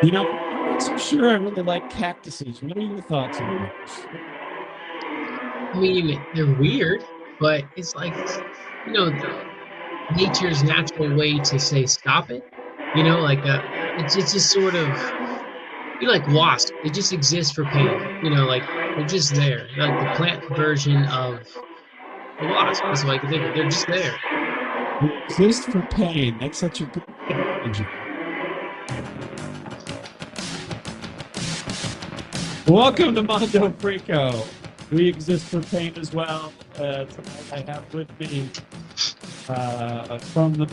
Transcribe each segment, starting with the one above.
I'm not so sure I really like cactuses. What are your thoughts on those? I mean, they're weird, but it's like, nature's natural way to say stop it. It's just sort of like wasps. They just exist for pain. Like they're just there. They're like the plant version of a wasp. That's what I can think of. They're just there. They exist for pain. That's such a good analogy. Welcome to Mondo Frico. We exist for pain as well. Tonight I have with me from the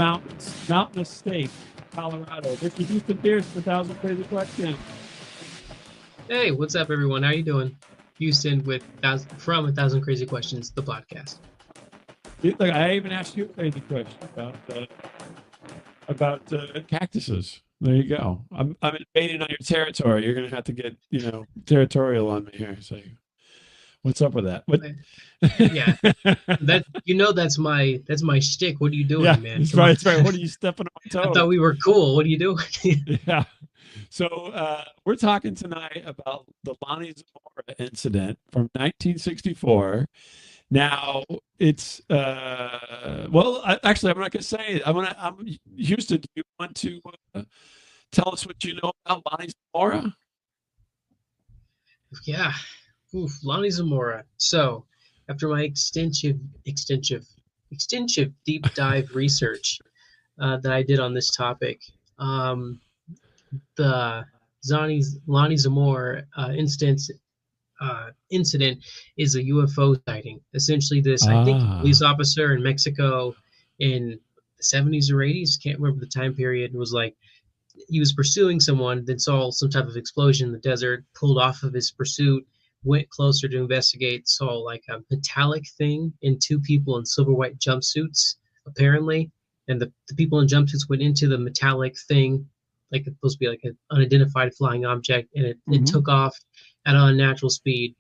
mountainous state, Colorado, Mr. Houston Pierce, 1,000 Crazy Questions. Hey, what's up, everyone? How you doing? Houston from A Thousand Crazy Questions, the podcast. Look, I even asked you a crazy question about cactuses. There you go. I'm invading on your territory. You're gonna have to get territorial on me here. So, what's up with that? What? Yeah, that's my shtick. What are you Yeah, doing, man? that's Come right. on. That's right. What are you stepping on I toes? thought we were cool. What are you doing? Yeah. So we're talking tonight about the Lonnie Zamora incident from 1964. Now it's actually I'm not going to say it. I'm Houston. Do you want to tell us what you know about Lonnie Zamora? Yeah. Oof, Lonnie Zamora. So, after my extensive deep dive research that I did on this topic, um, the Lonnie Zamora incident is a UFO sighting. Essentially, this I think police Ah, officer in Mexico in the 70s or 80s, can't remember the time period, was like he was pursuing someone, then saw some type of explosion in the desert, pulled off of his pursuit, went closer to investigate, saw like a metallic thing and two people in silver white jumpsuits, apparently. And the people in jumpsuits went into the metallic thing, like it's supposed to be like an unidentified flying object, and it mhm. took off at an unnatural speed.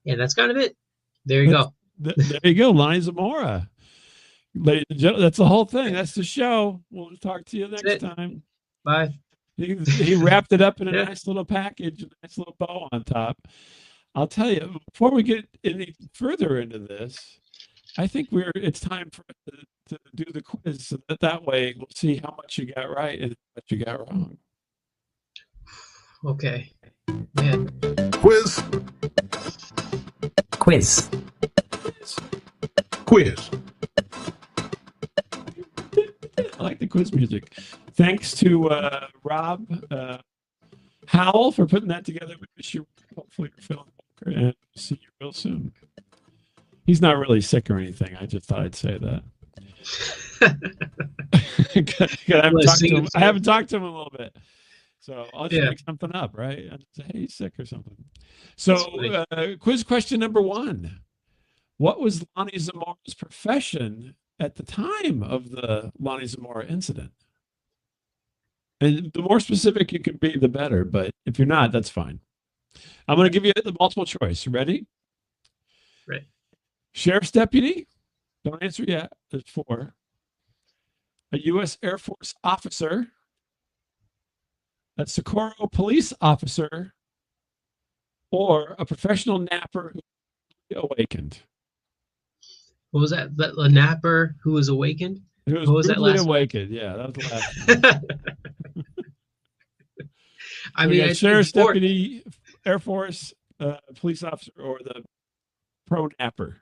And that's kind of it. There you That's go. there you go, Lonnie Zamora. Ladies and gentlemen, that's the whole thing. That's the show. We'll talk to you That's next it. time. Bye. He wrapped it up in a Yeah. nice little package, a nice little bow on top. I'll tell you, before we get any further into this, I think it's time for us to do the quiz so that way we'll see how much you got right and what you got wrong. Okay. Man. Quiz. Quiz. Quiz. I like the quiz music. Thanks to Rob Howell for putting that together. We wish you hopefully you're feeling better and see you real soon. He's not really sick or anything. I just thought I'd say that. I haven't talked to him in a little bit. So I'll just Yeah. make something up, right? I'll say, hey, he's sick or something. So quiz question number one. What was Lonnie Zamora's profession at the time of the Lonnie Zamora incident? And the more specific you can be, the better. But if you're not, that's fine. I'm going to give you the multiple choice. Ready? Right. Sheriff's deputy. Don't answer yet. There's four. A U.S. Air Force officer. A Socorro police officer. Or a professional napper who awakened. What was that? A napper who was awakened? Who was What was that rudely last one? awakened. Yeah, that was the last one. I So we mean, got sheriff's or deputy, Air Force, police officer, or the pro napper.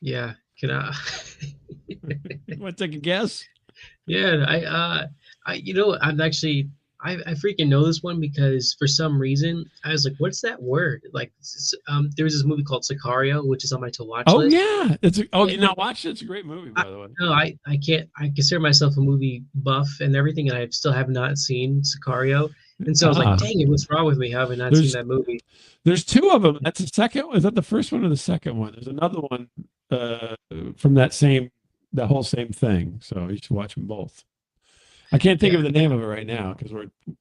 yeah, can I? You want to take a guess? Yeah, I'm actually I freaking know this one because for some reason I was like, what's that word? Like, there was this movie called Sicario, which is on my to watch Oh list. yeah, Yeah, you now watch it. It's a great movie, I, by the way. no, I can't. I consider myself a movie buff and everything, and I still have not seen Sicario. And so I was like, Ah, dang it, what's wrong with me? How have I not seen there's that movie? there's two of them. That's the second. Is that the first one or the second one? There's another one from that whole same thing. So you should watch them both. I can't think Yeah, of the name of it right now because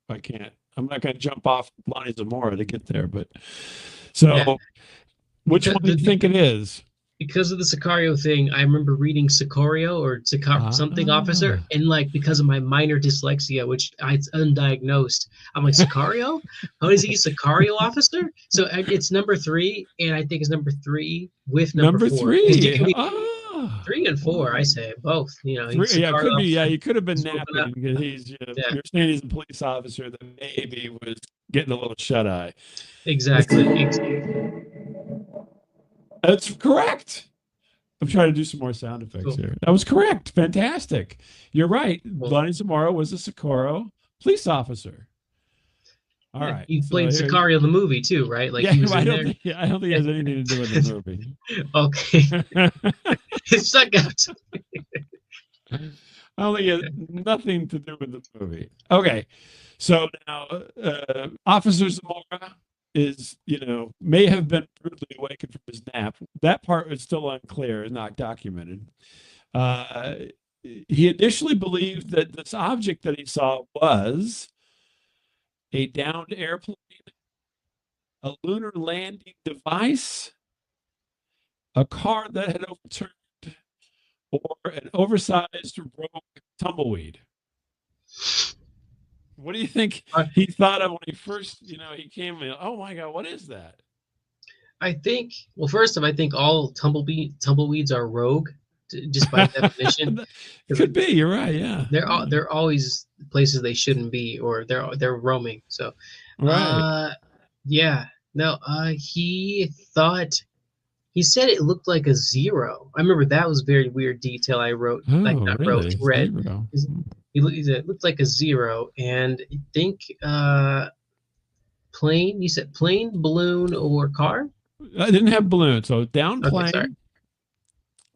I can't. I'm not going to jump off Lonnie Zamora to get there. But yeah. so, which The, one do the, you think it is? because of the Sicario thing, I remember reading Sicario or something officer, Ah. and like because of my minor dyslexia, which it's undiagnosed, I'm like Sicario. How is he Sicario officer? So it's number three, and I think it's number three with number Number four because you three. can be Ah, three and four. I wow. say both. You know, he's Three, yeah, it Sicario could be. Yeah, officer. he could have been He's woken up. napping because Yeah, you're saying he's a police officer that maybe was getting a little shut eye. exactly. That's correct. I'm trying to do some more sound effects Cool. here. That was correct. Fantastic. You're right. Cool. Lonnie Zamora was a Socorro police officer. All Yeah, right. he So played here, Sicario the movie too, right? Like yeah, he was I in don't there. think I don't think it has anything to do with the movie. Okay, it's stuck out. I don't think it has nothing to do with the movie. Okay. So now, Officer Zamora is, may have been brutally awakened from his nap. That part is still unclear, is not documented. Uh, he initially believed that this object that he saw was a downed airplane, a lunar landing device, a car that had overturned, or an oversized rogue tumbleweed. What do you think he thought of when he first, he came in? Oh my God, what is that? I think, well, first of all, I think all tumbleweeds are rogue, just by definition. Could be. You're right. Yeah. They're always places they shouldn't be, or they're roaming. So, Right. uh, yeah, no, he said it looked like a zero. I remember that was a very weird detail. I wrote, like Oh, not wrote, really? read. Zero. He said it looked like a zero, and I think plane. You said plane, balloon, or car? I didn't have balloon, so down Okay, sorry. plane,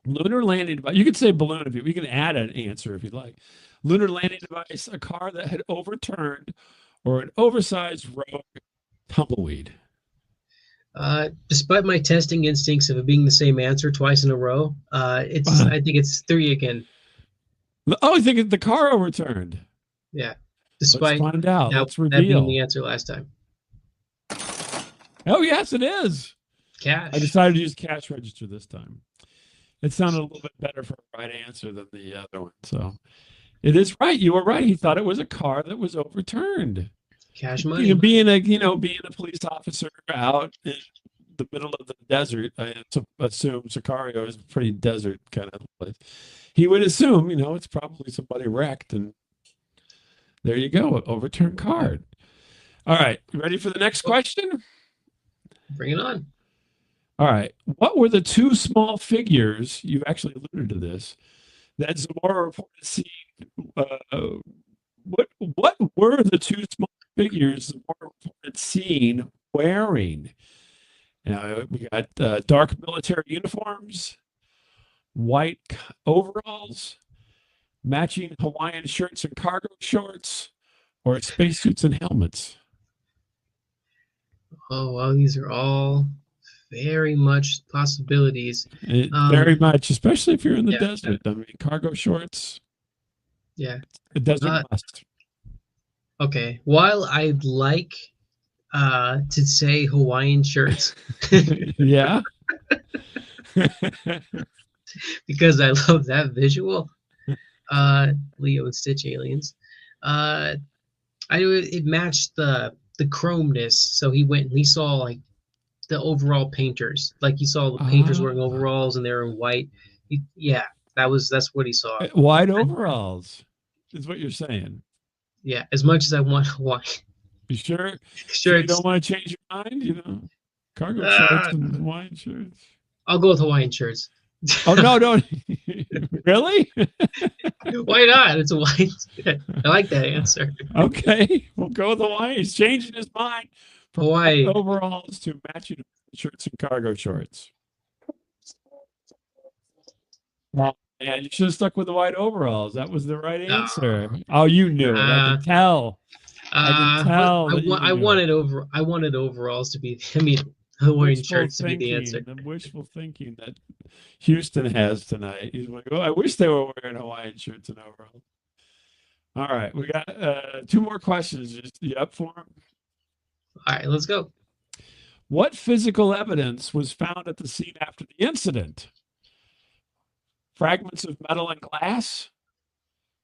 lunar landing device. You could say balloon if you can add an answer if you'd like. Lunar landing device, a car that had overturned, or an oversized rogue tumbleweed. Despite my testing instincts of it being the same answer twice in a row, I think it's three again. Oh, I think the car overturned. Yeah, Let's despite find out. that Let's that being the reveal. answer last time. Oh, yes, it is. I Cash. decided to use cash register this time. It sounded a little bit better for a right answer than the other one. So it is right. You were right. He thought it was a car that was overturned. Cash money. Being a police officer out in the middle of the desert, I assume Sicario is a pretty desert kind of place. He would assume, it's probably somebody wrecked, and there you go, overturned card. All right, you ready for the next question? Bring it on. All right, what were the two small figures? You actually alluded to this that Zamora reported seeing. Uh, what were the two small figures Zamora reported seeing wearing? Now we got dark military uniforms, white overalls, matching Hawaiian shirts and cargo shorts, or spacesuits and helmets. Oh well, these are all very much possibilities. Very much, especially if you're in the Yeah, desert. I mean, cargo shorts, yeah. a desert must. Okay. While I'd like to say Hawaiian shirts Yeah. because I love that visual. Leo and Stitch aliens. Uh, it matched the chromeness, so he went and he saw like the overall painters, like he saw the painters wearing Ah, overalls and they're in white. Yeah, that's what he saw. wide overalls is what you're saying. Yeah, as much as I want Hawaii You sure? Sure you shirts, don't want to change your mind? Cargo shorts and Hawaiian shirts. I'll go with Hawaiian shirts. Oh no, don't really? Why not? It's a white. I like that answer. Okay, we'll go with Hawaii. He's changing his mind from white Hawaii. overalls to matching shirts and cargo shorts. Well, man, you should have stuck with the white overalls. That was the right answer. Oh, you knew it. I Uh, can tell. I can but tell that you knew it. I wanted overalls to be. I mean, Hawaiian Wishful shirts to be the answer. thinking, the wishful thinking that Houston has tonight. He's like, oh, I wish they were wearing Hawaiian shirts and overalls. All right, we got two more questions. Just you up for them? All right, let's go. What physical evidence was found at the scene after the incident? Fragments of metal and glass,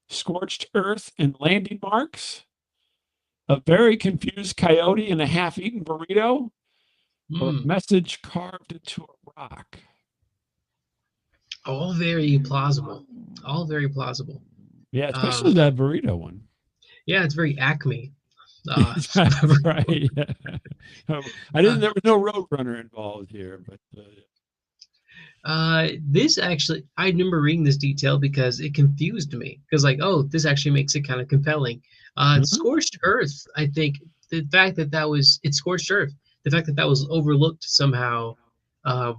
scorched earth and landing marks, a very confused coyote in a half-eaten burrito, or a Hmm. message carved into a rock. All very plausible. All very plausible. Yeah, especially Um, that burrito one. yeah, it's very Acme. That's right. Yeah. I didn't. There was no Roadrunner involved here, but This actually, I remember reading this detail because it confused me. Because, like, oh, this actually makes it kind of compelling. mhm. Scorched Earth, I think the fact that it's Scorched Earth, the fact that that was overlooked somehow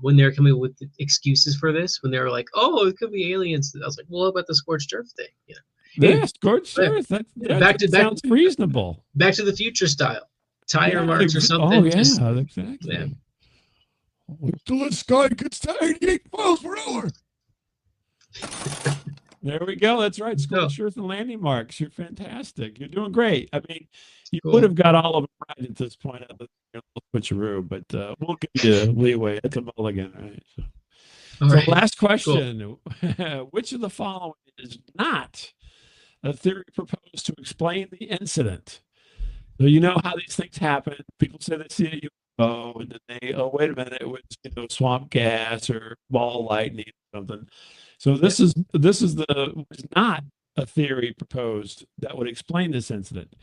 when they were coming up with excuses for this, when they were like, oh, it could be aliens. I was like, well, what about the Scorched Earth thing? You know, Yeah, hey, scorched yeah, earth. yeah, back to That sounds reasonable. Back to the Future style, tire Yeah. marks or Oh, something. Just yeah. yeah, Exactly. Wait till the sky gets to 88 miles per hour. There we go. That's right. go Scorched earth and landing marks. You're fantastic. You're doing great. I mean, you would cool. have got all of them right at this point of the switcheroo, but we'll give you leeway. It's a mulligan, right? All So right, last cool. question. Which of the following is not a theory proposed to explain the incident? So you know how these things happen. People say they see a UFO, and then they, oh, wait a minute, it was swamp gas or ball lightning or something. So Yeah. this was not a theory proposed that would explain this incident.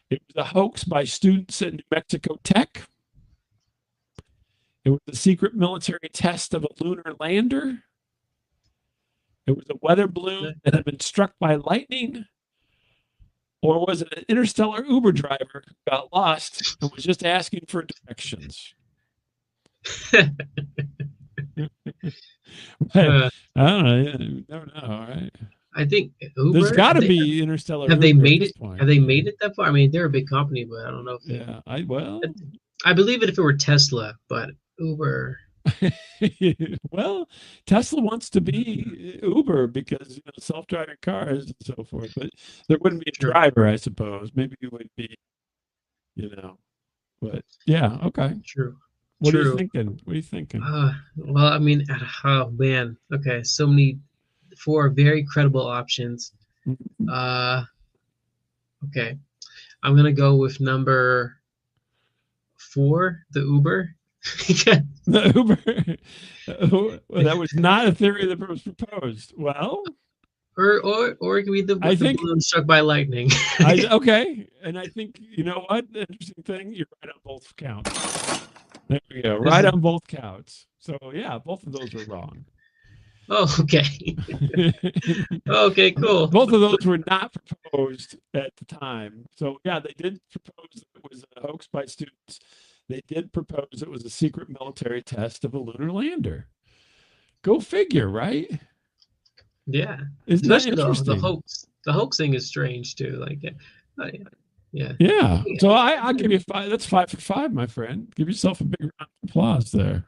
It was a hoax by students at New Mexico Tech. It was a secret military test of a lunar lander. It was a weather balloon that had been struck by lightning. Or was it an interstellar Uber driver who got lost and was just asking for directions? I Uh, don't know. You never know, right? I think There's Uber got to be interstellar have they Uber at made this it? point. Have they made it that far? I mean, they're a big company, but I don't know if they. Yeah. I believe it if it were Tesla, but Uber. Well, Tesla wants to be Uber because self-driving cars and so forth. But there wouldn't be a True, driver, I suppose. Maybe it would be, you know. But yeah, okay. true, What are you true. thinking? What are you thinking? Well, I mean, oh man. Okay, so many four very credible options. Uh, okay, I'm gonna go with number four, the Uber. The Uber. Well, that was not a theory that was proposed. Well, or it could be I the think balloon struck by lightning. okay, and I think you know what? The interesting thing, you're right on both counts. There we go, right on both counts. So yeah, both of those were wrong. Oh, okay. Okay, cool. Both of those were not proposed at the time. So yeah, they did propose that it was a hoax by students. They did propose it was a secret military test of a lunar lander. Go figure, right? Yeah, Isn't that especially the interesting? hoax. The hoaxing is strange too. Like, yeah, yeah. Yeah. Yeah. So I'll give you five. That's 5 for 5, my friend. Give yourself a big round of applause there.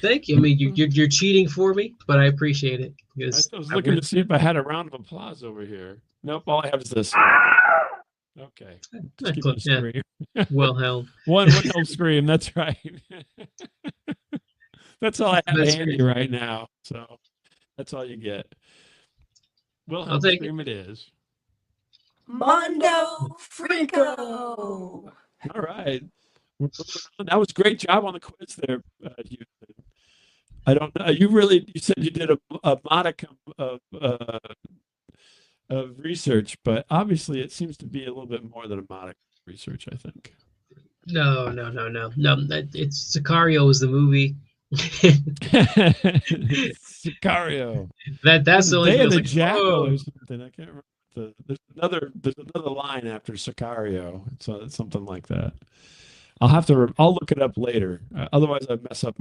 Thank you. I mean, you're cheating for me, but I appreciate it I because was I looking win. to see if I had a round of applause over here. Nope. All I have is this. Okay. Just give me a Yeah, scream. well held. One Wilhelm scream. That's right. That's all I have That's handy great. right now. So that's all you get. I'll Wilhelm take it. scream it is. Mondo Frico. All right. We're moving on. That was a great job on the quiz there, Houston. I don't know. You said you did a modicum of research, but obviously it seems to be a little bit more than a modicum of research, I think. No, no, no, no, no. It's Sicario is the movie. Sicario. That's The the only Day thing I of was the like, Jackal oh, or something. I can't remember. There's another line after Sicario. So it's something like that. I'll look it up later. Otherwise I mess up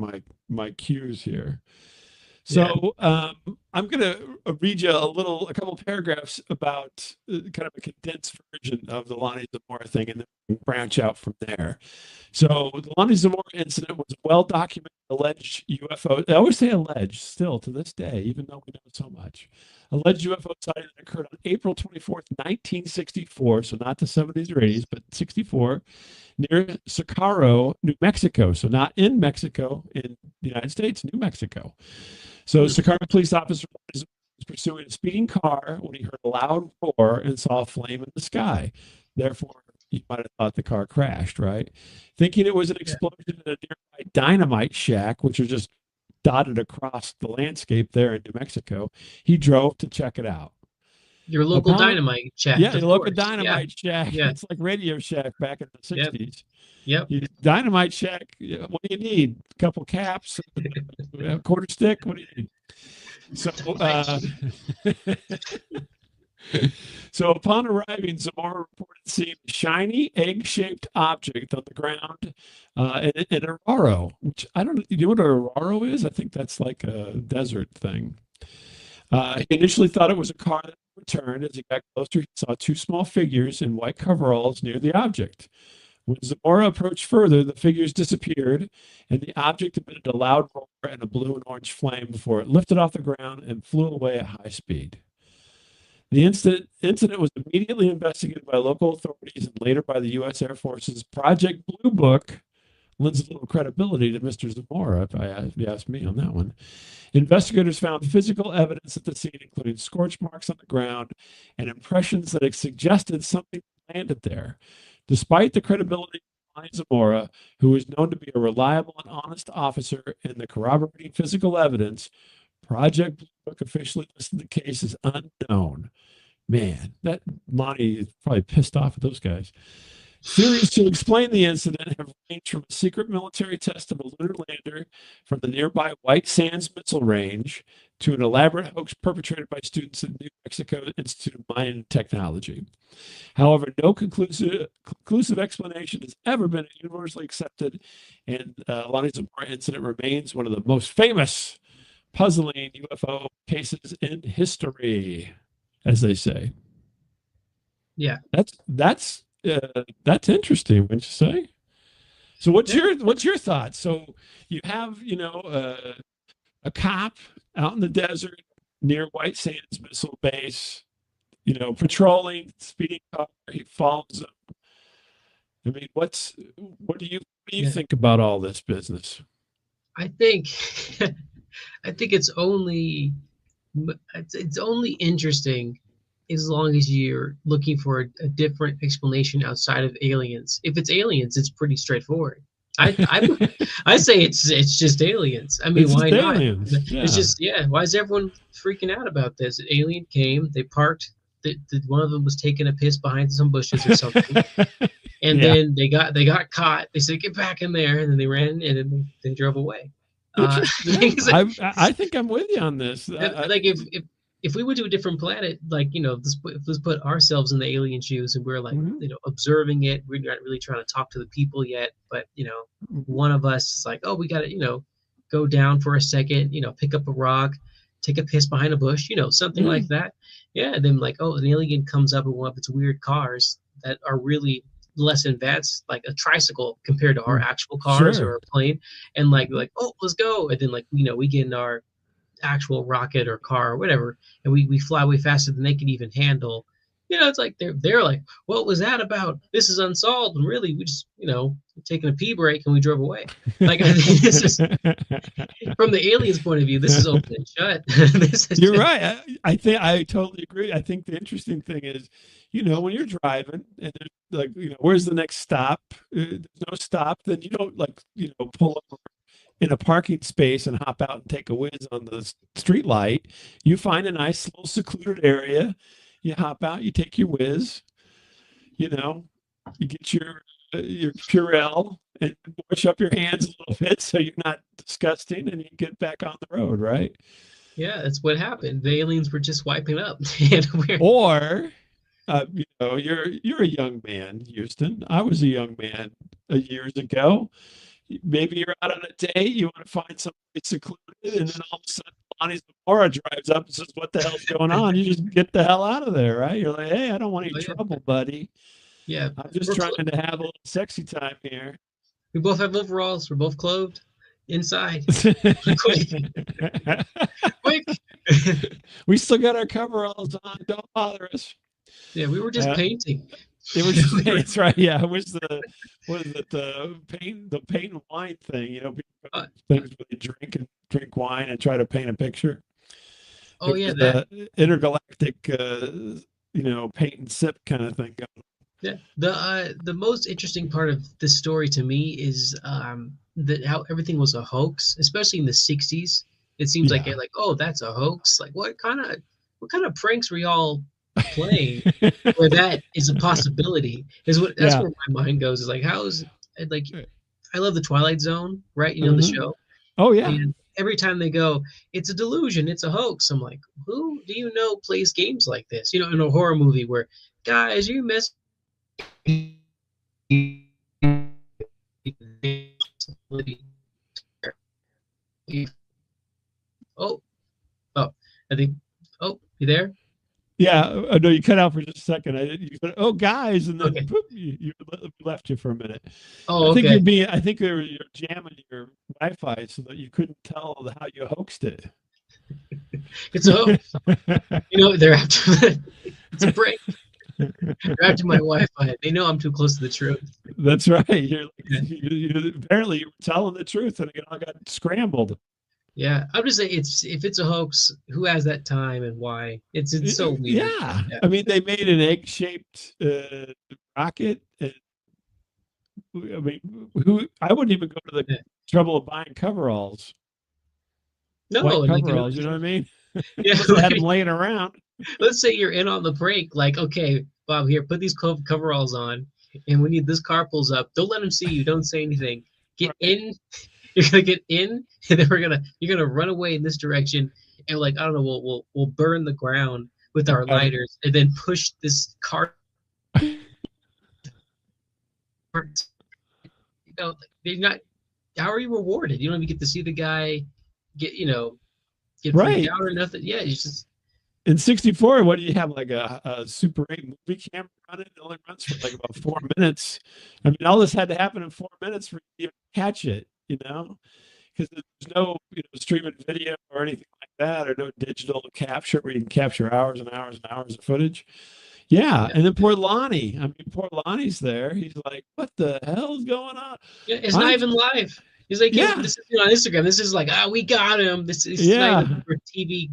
my cues here. yeah. So I'm going to read you a couple paragraphs about kind of a condensed version of the Lonnie Zamora thing, and then we can branch out from there. So the Lonnie Zamora incident was a well-documented alleged UFO. I always say alleged still to this day, even though we know so much. Alleged UFO sighting that occurred on April 24th, 1964. So not the 70s or 80s, but 64, near Socorro, New Mexico. So not in Mexico, in the United States, New Mexico. So Socorro police officer was pursuing a speeding car when he heard a loud roar and saw a flame in the sky. Therefore, he might have thought the car crashed, right? Thinking it was an explosion in a nearby dynamite shack, which was just dotted across the landscape there in New Mexico, he drove to check it out. Your local dynamite shack. Yeah, your local dynamite shack. Yeah. It's like Radio Shack back in the 60s. Yep. Dynamite shack. What do you need? A couple caps, a quarter stick. What do you need? So, so upon arriving, Zamora reported seeing a shiny egg-shaped object on the ground in Aurora, which I don't know. You know what Aurora is? I think that's like a desert thing. He initially thought it was a car that returned. As he got closer, he saw two small figures in white coveralls near the object. When Zamora approached further, the figures disappeared, and the object emitted a loud roar and a blue and orange flame before it lifted off the ground and flew away at high speed. The incident was immediately investigated by local authorities and later by the U.S. Air Force's Project Blue Book. Lends a little credibility to Mr. Zamora, if you ask me on that one. Investigators found physical evidence at the scene, including scorch marks on the ground and impressions that suggested something landed there. Despite the credibility of Lonnie Zamora, who is known to be a reliable and honest officer in the corroborating physical evidence, Project Blue Book officially listed the case as unknown. Man, that Lonnie is probably pissed off at those guys. Theories to explain the incident have ranged from a secret military test of a lunar lander from the nearby White Sands Missile Range to an elaborate hoax perpetrated by students at New Mexico Institute of Mining and Technology. However, no conclusive explanation has ever been universally accepted, and Lonnie Zamora incident remains one of the most famous, puzzling UFO cases in history, as they say. Yeah, that's interesting, wouldn't you say? So what's your thoughts? So you have a cop out in the desert near White Sands Missile Base, patrolling, speeding car. He follows them. I mean, what do you think about all this business? I think it's only interesting as long as you're looking for a different explanation outside of aliens. If it's aliens, it's pretty straightforward. I say it's just aliens. I mean, why not? Yeah. It's just why is everyone freaking out about this? An alien came, they parked, one of them was taking a piss behind some bushes or something. And then they got caught. They said, "Get back in there," and then they ran and then they drove away. I think I'm with you on this. Like if we went to a different planet, like let's put ourselves in the alien shoes, and we're like observing it. We're not really trying to talk to the people yet, but one of us is like, oh, we got to go down for a second, pick up a rock, take a piss behind a bush, something like that. Yeah, and then like, oh, an alien comes up in one of its weird cars that are really less advanced, like a tricycle compared to our actual cars or a plane, and like oh, let's go, and then we get in our actual rocket or car or whatever, and we fly way faster than they can even handle. It's like they're like, what was that about? This is unsolved, and really we just taking a pee break and we drove away. Like, I think this is from the aliens' point of view, this is open and shut. You're right. I think I totally agree. I think the interesting thing is, when you're driving and there's like, where's the next stop? There's no stop. Then you don't pull over in a parking space and hop out and take a whiz on the street light. You find a nice little secluded area. You hop out, you take your whiz, you get your Purell and wash up your hands a little bit so you're not disgusting, and you get back on the road, right? Yeah, that's what happened. The aliens were just wiping up. Or, you're a young man, Houston. I was a young man years ago. maybe you're out on a date, you want to find somebody secluded, and then all of a sudden Lonnie Zamora drives up and says, "What the hell's going on?" You just get the hell out of there, right? You're like, "Hey, I don't want any Oh, yeah. trouble, buddy. Yeah. I'm just We're trying to have a little sexy time here." we both have overalls. We're both clothed inside. Quick. We still got our coveralls on. Don't bother us. Yeah, we were just painting. It was just that's right. Yeah, it was the paint and wine thing. People things where they drink wine and try to paint a picture. Oh yeah, that intergalactic paint and sip kind of thing going. Yeah, the most interesting part of this story to me is that how everything was a hoax, especially in the '60s. It seems like oh, that's a hoax. Like what kind of pranks were y'all playing where that is a possibility? That's where my mind goes. Is like like I love the Twilight Zone, right? You know the show. Oh yeah. And every time they go, it's a delusion, it's a hoax. I'm like, who do you know plays games like this? In a horror movie where guys, you mess. Oh, I think. Oh, you there? Yeah, no, you cut out for just a second. You said, "Oh, guys," and then Okay. Poop, you left you for a minute. Oh, I think okay. I think you're jamming your Wi-Fi so that you couldn't tell how you hoaxed it. It's a hoax. They're after. It's a prank. They're after my Wi-Fi. They know I'm too close to the truth. That's right. Apparently you were telling the truth, and it all got scrambled. Yeah, I'm just saying, if it's a hoax, who has that time and why? It's so weird. Yeah. I mean, they made an egg-shaped rocket. I mean, I wouldn't even go to the trouble of buying coveralls. No, white coveralls. You know what I mean? Yeah, had them laying around. Let's say you're in on the break, like, okay, Bob, here, put these coveralls on, and when this car pulls up, don't let them see you. Don't say anything. Get in. You're gonna get in, and then you're gonna run away in this direction, and like I don't know, we'll burn the ground with our lighters, and then push this car. They're not. How are you rewarded? You don't even get to see the guy get freaked out or nothing. Yeah, it's just. In '64, what do you have, like a Super 8 movie camera running? It only runs for like about 4 minutes. I mean, all this had to happen in 4 minutes for you to catch it, because there's no streaming video or anything like that, or no digital capture where you can capture hours and hours and hours of footage. Yeah, and then poor Lonnie. I mean, poor Lonnie's there. He's like, "What the hell is going on?" Yeah, it's not even live. He's like, yeah, this is on Instagram. This is like, we got him. This is not even for TV.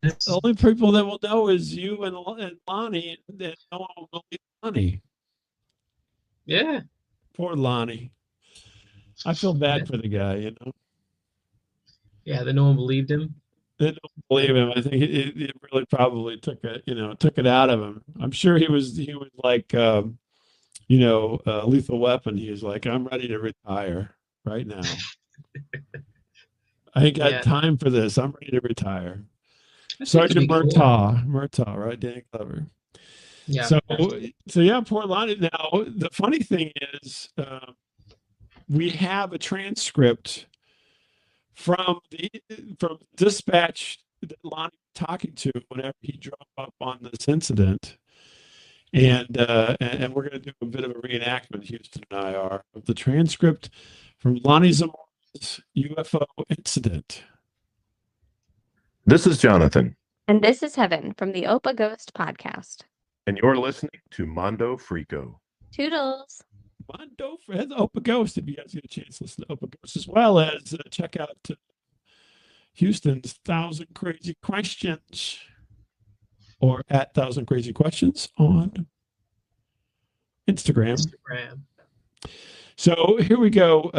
The only people that will know is you and Lonnie, and no one will believe Lonnie. Yeah. Poor Lonnie. I feel bad for the guy, Yeah, that no one believed him. They don't believe him. I think it really probably took it out of him. I'm sure he was like Lethal Weapon. He was like, "I'm ready to retire right now. I ain't got time for this. I'm ready to retire." Sergeant Murtaugh, right? Danny Glover. Yeah. So yeah, poor Lonnie. Now the funny thing is, we have a transcript from dispatch that Lonnie was talking to whenever he drove up on this incident. And we're going to do a bit of a reenactment, Houston and I are, of the transcript from Lonnie Zamora's UFO incident. This is Jonathan. And this is Heaven from the Opa Ghost podcast. And you're listening to Mondo Frico. Toodles. Mondo for Opa Ghost, if you guys get a chance to listen to Opa Ghost, as well as check out Houston's 1,000 Crazy Questions, or at 1,000 Crazy Questions on Instagram. So here we go.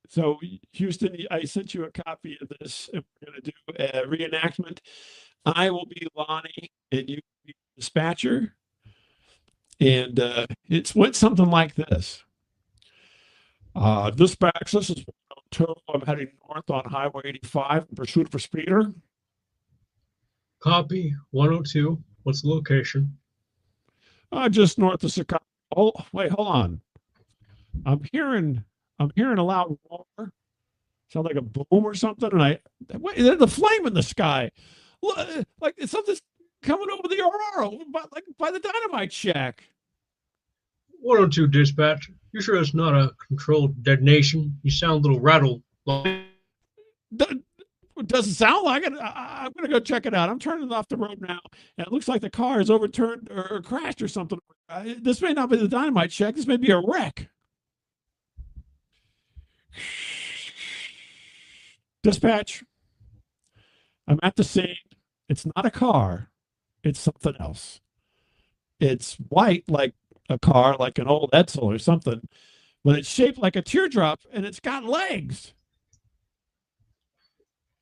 So Houston, I sent you a copy of this, and we're going to do a reenactment. I will be Lonnie, and you will be the dispatcher. And it went something like this. Dispatch, this is I'm heading north on Highway 85 in pursuit of a speeder. Copy. 102. What's the location? Just north of Socorro Oh, wait, hold on. I'm hearing a loud roar. Sound like a boom or something. And wait, there's a flame in the sky. Like it's something's coming over the aurora, by the dynamite shack. 102 dispatch. You sure it's not a controlled detonation? You sound a little rattled. Doesn't sound like it. I'm going to go check it out. I'm turning off the road now, and it looks like the car is overturned or crashed or something. This may not be the dynamite shack. This may be a wreck. Dispatch, I'm at the scene. It's not a car. It's something else. It's white like a car, like an old Edsel or something, but it's shaped like a teardrop and it's got legs.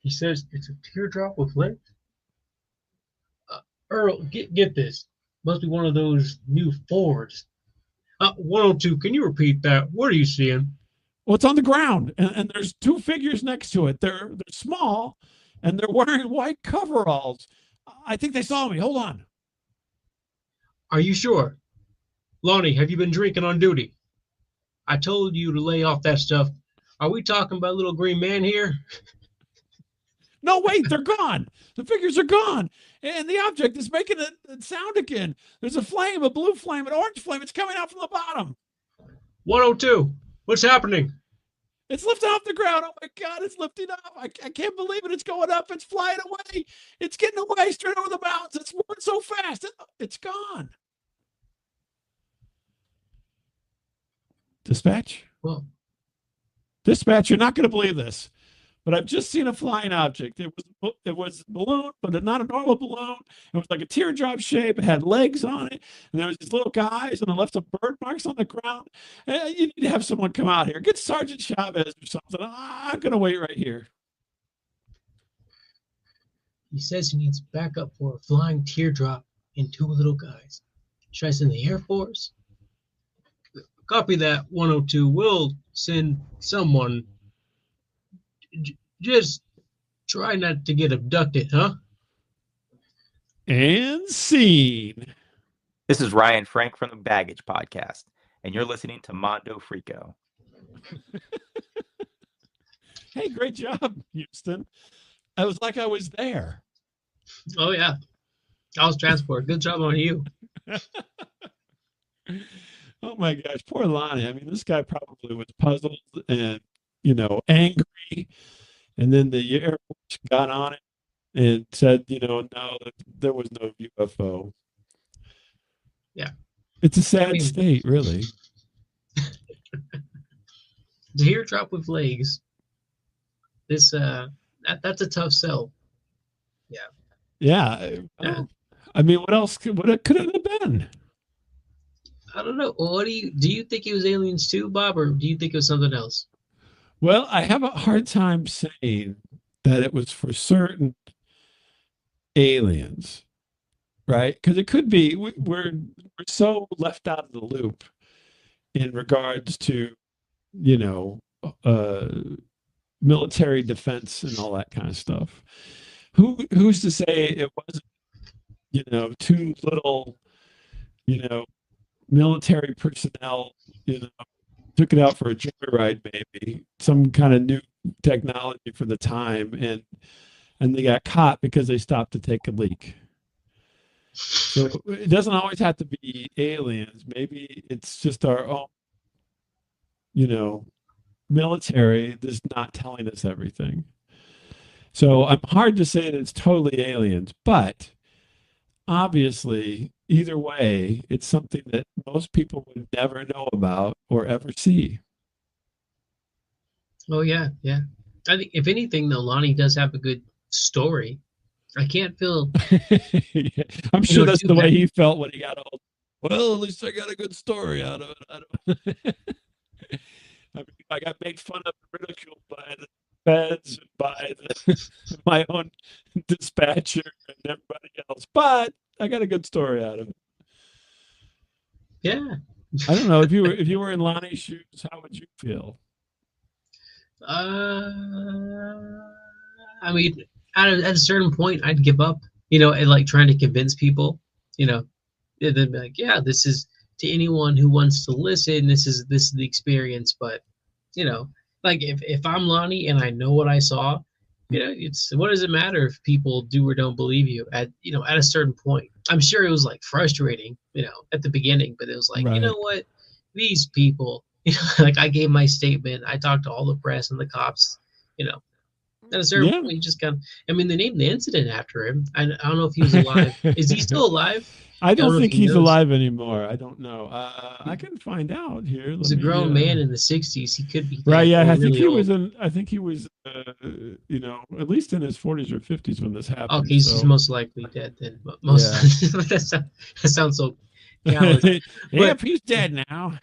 He says it's a teardrop with legs. Earl, get this. Must be one of those new Fords. 102, can you repeat that? What are you seeing? Well, it's on the ground, and there's two figures next to it. They're small, and they're wearing white coveralls. I think they saw me. Hold on. Are you sure? Lonnie, have you been drinking on duty? I told you to lay off that stuff. Are we talking about little green man here? No, wait, they're gone. The figures are gone. And the object is making a sound again. There's a flame, a blue flame, an orange flame. It's coming out from the bottom. 102, what's happening? It's lifting off the ground. Oh my God, it's lifting up. I can't believe it. It's going up. It's flying away. It's getting away straight over the mountains. It's moving so fast. It's gone. Dispatch? Well, Dispatch, you're not going to believe this, but I've just seen a flying object. It was a balloon, but not a normal balloon. It was like a teardrop shape. It had legs on it, and there was these little guys, and it left some bird marks on the ground. You need to have someone come out here. Get Sergeant Chavez or something. I'm going to wait right here. he says he needs backup for a flying teardrop and two little guys. Should I send the Air Force? Copy that, 102. We'll send someone. Just try not to get abducted, huh? And scene. This is Ryan Frank from the Baggage Podcast, and you're listening to Mondo Frico. Hey, great job, Houston. I was like I was there. Oh, yeah. I was transported. Good job on you. Oh my gosh, poor Lonnie. I mean, this guy probably was puzzled and, angry. And then the Air Force got on it and said, no, there was no UFO. Yeah. It's a sad state, really. The teardrop with legs. This that's a tough sell. Yeah. Yeah. I mean, what else could it have been? I don't know. What do you think it was aliens too, Bob, or do you think it was something else? Well, I have a hard time saying that it was for certain aliens, right? Because it could be we're so left out of the loop in regards to, military defense and all that kind of stuff. Who's to say it wasn't, too little, military personnel, took it out for a joyride, maybe some kind of new technology for the time, and they got caught because they stopped to take a leak. So it doesn't always have to be aliens. Maybe it's just our own, military that's not telling us everything. So I'm hard to say that it's totally aliens, but obviously, either way, it's something that most people would never know about or ever see. Oh yeah, yeah. I think if anything, though, Lonnie does have a good story. I can't feel. Yeah, I'm sure that's the way he felt when he got old. Well, at least I got a good story out of it. I got made fun of and ridiculed by the feds, by my own dispatcher and everybody else, but I got a good story out of it. Yeah. I don't know if you were in Lonnie's shoes, how would you feel? I mean, at a certain point, I'd give up. And like trying to convince people. They'd be like, "Yeah, this is to anyone who wants to listen, this is the experience. But like if I'm Lonnie and I know what I saw, it's what does it matter if people do or don't believe you at at a certain point. I'm sure it was like frustrating, at the beginning, but it was like, you Right. know what, these people, like I gave my statement, I talked to all the press and the cops, at a certain Yeah. point, you just I mean, they named the incident after him. I don't know if he was alive. Is he still alive? I don't know if think he he's knows. alive anymore. I don't know. I can find out here. He's a grown man in the 60s. He could be Right. dead Yeah. or I think really he old. was in. I think he was. At least in his 40s or 50s when this happened. Okay, he's most likely dead then. Most. Yeah. that sounds so callous. Yep, he's dead now.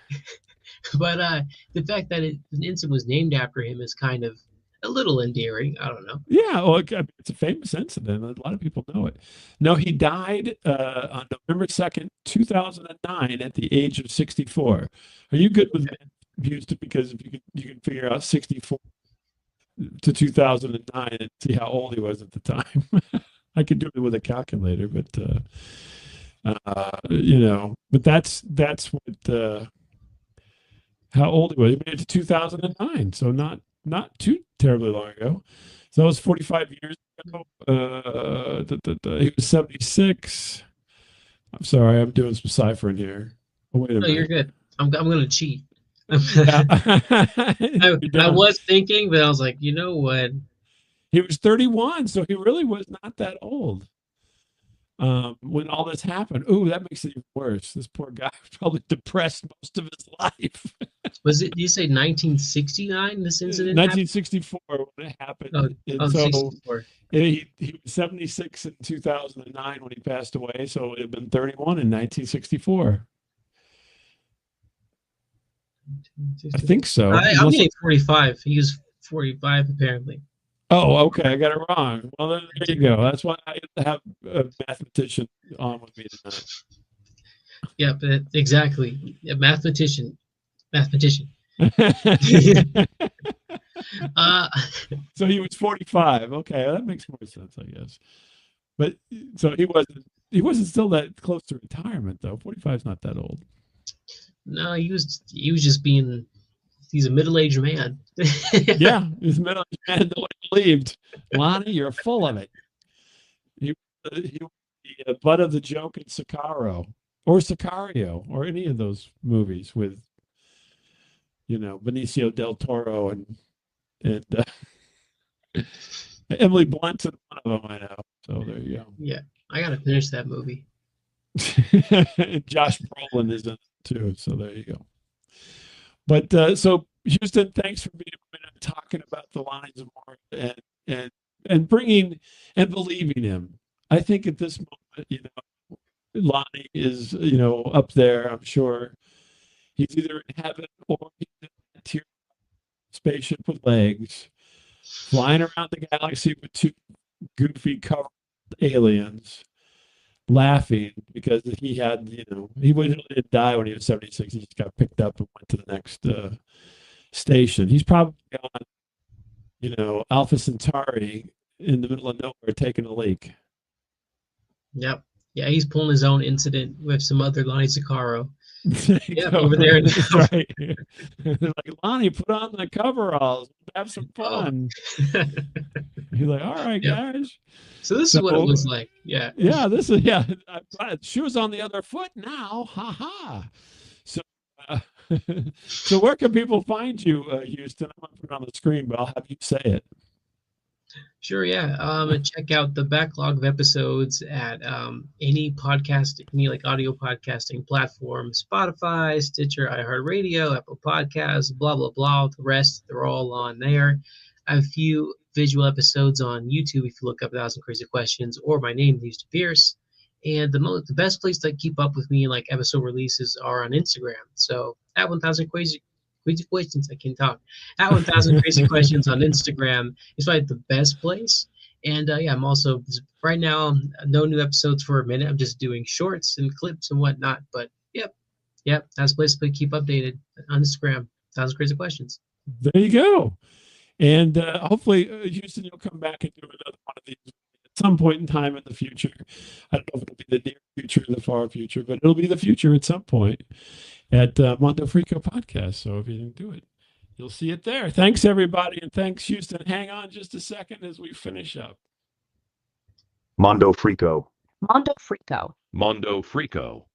But the fact that an incident was named after him is kind of a little endearing. I don't know. Yeah, well, it's a famous incident. A lot of people know it. No, he died on November 2nd, 2009, at the age of 64. Are you good with views? Because if you can figure out 64 to 2009 and see how old he was at the time. I could do it with a calculator, but but that's what how old he was. He made it to 2009, so not too terribly long ago. So that was 45 years ago. He was 76. I'm sorry, I'm doing some ciphering here. Oh, wait a No, minute. you're good. I'm gonna cheat. Yeah. I was thinking, but I was like, you know what? He was 31, so he really was not that old when all this happened. Ooh, that makes it even worse. This poor guy was probably depressed most of his life. Was it? Did you say 1969? This incident 1964 when it happened. happened? And so 64. he was 76 in 2009 when he passed away. So it had been 31 in 1964. I think so. I'm getting 45. He was 45 apparently. Oh, okay. I got it wrong. Well, then there you go. That's why I have a mathematician on with me tonight. Yeah, but exactly. A mathematician. So he was 45. Okay, that makes more sense, I guess. But so he wasn't still that close to retirement though. 45 is not that old. No, he was just being. He's a middle-aged man. Yeah, he's a middle-aged man. Nobody believed. Lonnie, you're full of it. He was the butt of the joke in Socorro or Sicario or any of those movies with Benicio del Toro and Emily Blunt's in one of them. I know. So there you go. Yeah, I gotta finish that movie. And Josh Brolin is in it too. So there you go. But so Houston, thanks for being talking about the Lonnie Zamora and bringing and believing him. I think at this moment, Lonnie is up there. I'm sure he's either in heaven or he's in a tier spaceship with legs, flying around the galaxy with two goofy covered aliens, laughing because he had, he didn't die when he was 76. He just got picked up and went to the next station. He's probably on, Alpha Centauri in the middle of nowhere taking a leak. Yep. Yeah, he's pulling his own incident with some other Lonnie Socorro. Yeah, over there. That's right. Like, Lonnie, put on the coveralls. Have some fun. He's like, all right, guys. So this is what it was like. Yeah. Yeah, shoes on the other foot now. Ha ha. So, so where can people find you, Houston? I'm going to put it on the screen, but I'll have you say it. Sure, yeah. Check out the backlog of episodes at any like audio podcasting platform, Spotify, Stitcher, iHeartRadio, Apple Podcasts, blah, blah, blah. The rest, they're all on there. I have a few visual episodes on YouTube if you look up 1,000 Crazy Questions or my name, Houston Pierce. And the best place to keep up with me, like episode releases, are on Instagram. So at 1,000 Crazy Questions, I can talk. At 1,000 Crazy Questions on Instagram is probably the best place. And yeah, I'm also right now no new episodes for a minute. I'm just doing shorts and clips and whatnot. But yep, that's a place to keep updated on Instagram. 1,000 Crazy Questions. There you go. And hopefully, Houston, you'll come back and do another one of these some point in time in the future. I don't know if it'll be the near future or the far future, but it'll be the future at some point at Mondo Frico Podcast. So if you didn't do it, you'll see it there. Thanks, everybody. And thanks, Houston. Hang on just a second as we finish up. Mondo Frico. Mondo Frico. Mondo Frico.